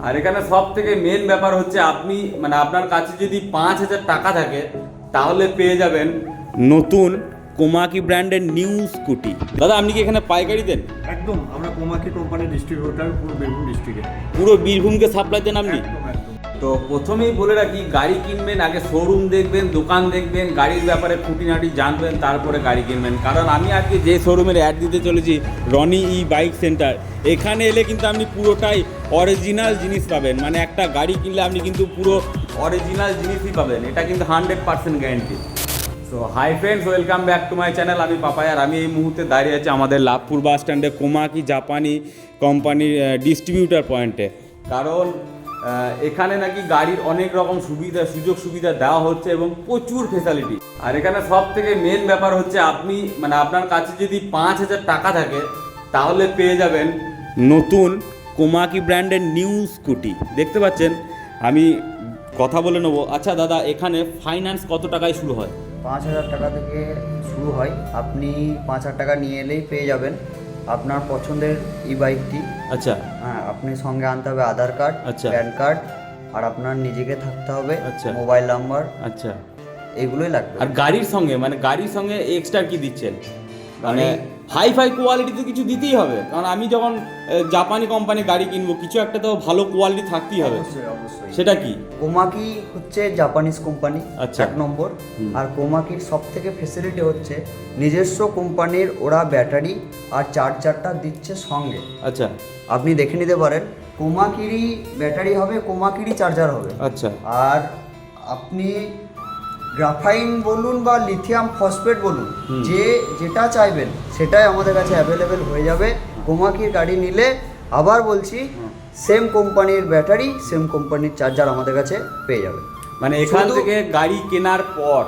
আর এখানে সব থেকে মেন ব্যাপার হচ্ছে আপনি মানে আপনার কাছে যদি 5,000 টাকা থাকে তাহলে পেয়ে যাবেন নতুন কোমাকি ব্র্যান্ডের নিউ স্কুটি। দাদা আপনি কি এখানে পাইকারি দেন? একদম, আমরা কোমাকি কোম্পানির ডিস্ট্রিবিউটার পুরো বীরভূম ডিস্ট্রিক্টে। পুরো বীরভূমকে সাপ্লাই দেন আপনি? একদম। তো প্রথমেই বলে রাখি, গাড়ি কিনবেন আগে শোরুম দেখবেন, দোকান দেখবেন, গাড়ির ব্যাপারে খুঁটিনাটি জানবেন, তারপরে গাড়ি কিনবেন। কারণ আমি আজকে যে শোরুমের অ্যাড দিতে চলেছি, রনি ই বাইক সেন্টার, এখানে এলে কিন্তু আপনি পুরোটাই অরিজিনাল জিনিস পাবেন। মানে একটা গাড়ি কিনলে আপনি কিন্তু পুরো অরিজিনাল জিনিসই পাবেন, এটা কিন্তু 100% guarantee. So hi friends, welcome back to my channel. আমি পাপাই, আর আমি এই মুহূর্তে দাঁড়িয়ে আছি আমাদের লাভপুর বাস স্ট্যান্ডে কোমাকি জাপানি কোম্পানির ডিস্ট্রিবিউটার পয়েন্টে। কারণ এখানে নাকি গাড়ির অনেক রকম সুযোগ সুবিধা দেওয়া হচ্ছে এবং প্রচুর ফেসিলিটি। আর এখানে সব থেকে মেন ব্যাপার হচ্ছে আপনি মানে আপনার কাছে যদি 5,000 টাকা থাকে তাহলে পেয়ে যাবেন নতুন কোমাকি ব্র্যান্ডের নিউ স্কুটি। দেখতে পাচ্ছেন, আমি কথা বলে নেবো। আচ্ছা দাদা, এখানে ফাইন্যান্স কত টাকায় শুরু হয়? 5,000 টাকা থেকে শুরু হয়। আপনি 5,000 টাকা নিয়ে এলেই পেয়ে যাবেন আপনার পছন্দের ই বাইকটি। আচ্ছা। হ্যাঁ, আপনি সঙ্গে আনতে হবে আধার কার্ড, আচ্ছা। প্যান কার্ড, আর আপনার নিজেকে থাকতে হবে, আচ্ছা। মোবাইল নাম্বার, আচ্ছা। এগুলোই লাগবে। আর গাড়ির সঙ্গে এক্সট্রা কি দিচ্ছেন? মানে হাই কোয়ালিটি তো কিছু দিতেই হবে, কারণ আমি যখন জাপানি কোম্পানি গাড়ি কিনবো কিছু একটা তো ভালো কোয়ালিটি থাকতেই হবে। অবশ্যই। সেটা কি? কোমাকি হচ্ছে জাপানিজ কোম্পানি, আচ্ছা। 1 নম্বর। আর কোমাকির সব থেকে ফেসিলিটি হচ্ছে নিজস্ব কোম্পানির ওরা ব্যাটারি আর চার্জারটা দিচ্ছে সঙ্গে। আচ্ছা। আপনি দেখে নিতে পারেন, কোমাকিরই ব্যাটারি হবে, কোমাকিরই চার্জার হবে। আচ্ছা। আর আপনি গ্রাফাইন বলুন বা লিথিয়াম ফসফেট বলুন, যেটা চাইবেন সেটাই আমাদের কাছে অ্যাভেলেবেল হয়ে যাবে। কোমাকির গাড়ি নিলে আবার বলছি, সেম কোম্পানির ব্যাটারি, সেম কোম্পানির চার্জার আমাদের কাছে পেয়ে যাবে। মানে এখান থেকে গাড়ি কেনার পর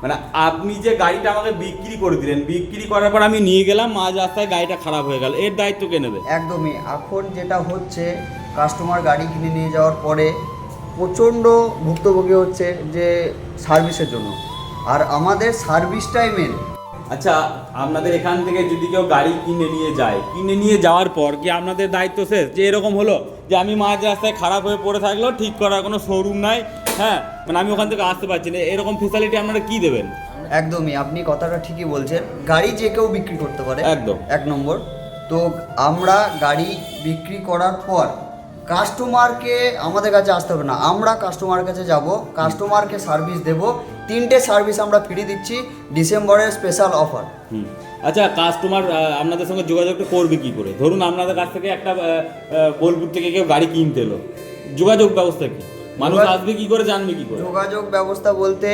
মানে আপনি যে গাড়িটা আমাকে বিক্রি করে দিলেন, বিক্রি করার পর আমি নিয়ে গেলাম, মাঝ রাস্তায় গাড়িটা খারাপ হয়ে গেল, এর দায়িত্ব কে নেবে? একদমই। এখন যেটা হচ্ছে, কাস্টমার গাড়ি কিনে নিয়ে যাওয়ার পরে প্রচণ্ড ভুক্তভোগী হচ্ছে যে সার্ভিসের জন্য, আর আমাদের সার্ভিসটাই মেন। আচ্ছা, আপনাদের এখান থেকে যদি কেউ গাড়ি কিনে নিয়ে যাওয়ার পর কি আপনাদের দায়িত্ব শেষ? যে এরকম হলো যে আমি মাঝ রাস্তায় খারাপ হয়ে পড়ে থাকলো, ঠিক করার কোনো শোরুম নাই, হ্যাঁ, মানে আমি ওখান থেকে আসতে পারছি না, এরকম ফেসিলিটি আপনারা কি দেবেন? একদমই, আপনি কথাটা ঠিকই বলছেন। গাড়ি যে কেউ বিক্রি করতে পারে, একদম 1 নম্বর। তো আমরা গাড়ি বিক্রি করার পর কাস্টমারকে আমাদের কাছে আসতে হবে না, আমরা কাস্টমার কাছে যাব, কাস্টমারকে সার্ভিস দেব। 3টে সার্ভিস আমরা ফ্রি দিচ্ছি, ডিসেম্বরের স্পেশাল অফার। আচ্ছা, কাস্টমার আপনাদের সঙ্গে যোগাযোগটা করবে কি করে? ধরুন আপনাদের কাছ থেকে একটা বোলপুর থেকে কেউ গাড়ি কিনতে এলো, যোগাযোগ ব্যবস্থা কি? মানুষ আসবে কি করে, জানবে কি করে? যোগাযোগ ব্যবস্থা বলতে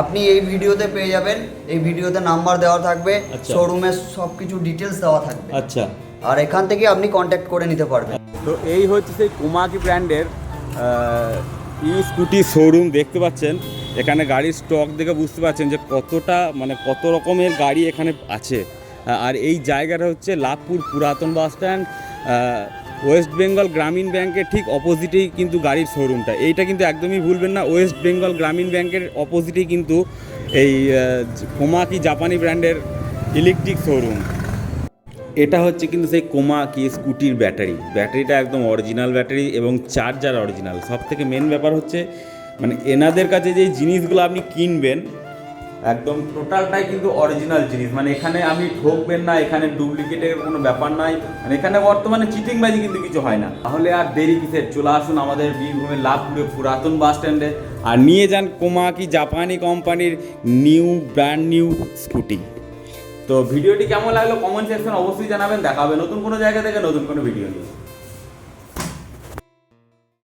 আপনি এই ভিডিওতে পেয়ে যাবেন, এই ভিডিওতে নাম্বার দেওয়া থাকবে, শোরুমের সব কিছু ডিটেলস দেওয়া থাকবে। আচ্ছা। আর এখান থেকে আপনি কন্ট্যাক্ট করে নিতে পারবেন। তো এই হচ্ছে সেই কোমাকি ব্র্যান্ডের ই স্কুটি শোরুম। দেখতে পাচ্ছেন এখানে গাড়ির স্টক দেখে বুঝতে পারছেন যে কত রকমের গাড়ি এখানে আছে। আর এই জায়গাটা হচ্ছে লাভপুর পুরাতন বাস স্ট্যান্ড, ওয়েস্ট বেঙ্গল গ্রামীণ ব্যাংকের ঠিক অপোজিটেই কিন্তু গাড়ির শোরুমটা। এইটা কিন্তু একদমই ভুলবেন না, ওয়েস্ট বেঙ্গল গ্রামীণ ব্যাংকের অপোজিটেই কিন্তু এই কোমাকি জাপানি ব্র্যান্ডের ইলেকট্রিক শোরুম। এটা হচ্ছে কিন্তু সেই কোমাকি স্কুটির ব্যাটারিটা একদম অরিজিনাল ব্যাটারি এবং চার্জার অরিজিনাল। সব থেকে মেন ব্যাপার হচ্ছে মানে এনাদের কাছে যে জিনিসগুলো আপনি কিনবেন একদম টোটালটাই কিন্তু অরিজিনাল জিনিস। মানে এখানে আপনি ঠকবেন না, এখানে ডুপ্লিকেটের কোনো ব্যাপার নাই, মানে এখানে বর্তমানে চিটিংবাজি কিন্তু কিছু হয় না। তাহলে আর দেরি কিসের, চলে আসুন আমাদের বীরভূমের লাভপুরে পুরাতন বাস স্ট্যান্ডে আর নিয়ে যান কোমাকি জাপানি কোম্পানির ব্র্যান্ড নিউ স্কুটি। তো ভিডিওটি কেমন লাগলো কমেন্ট সেকশন অবশ্যই জানাবেন। দেখা হবে নতুন কোনো জায়গা থেকে নতুন কোনো ভিডিও নিয়ে।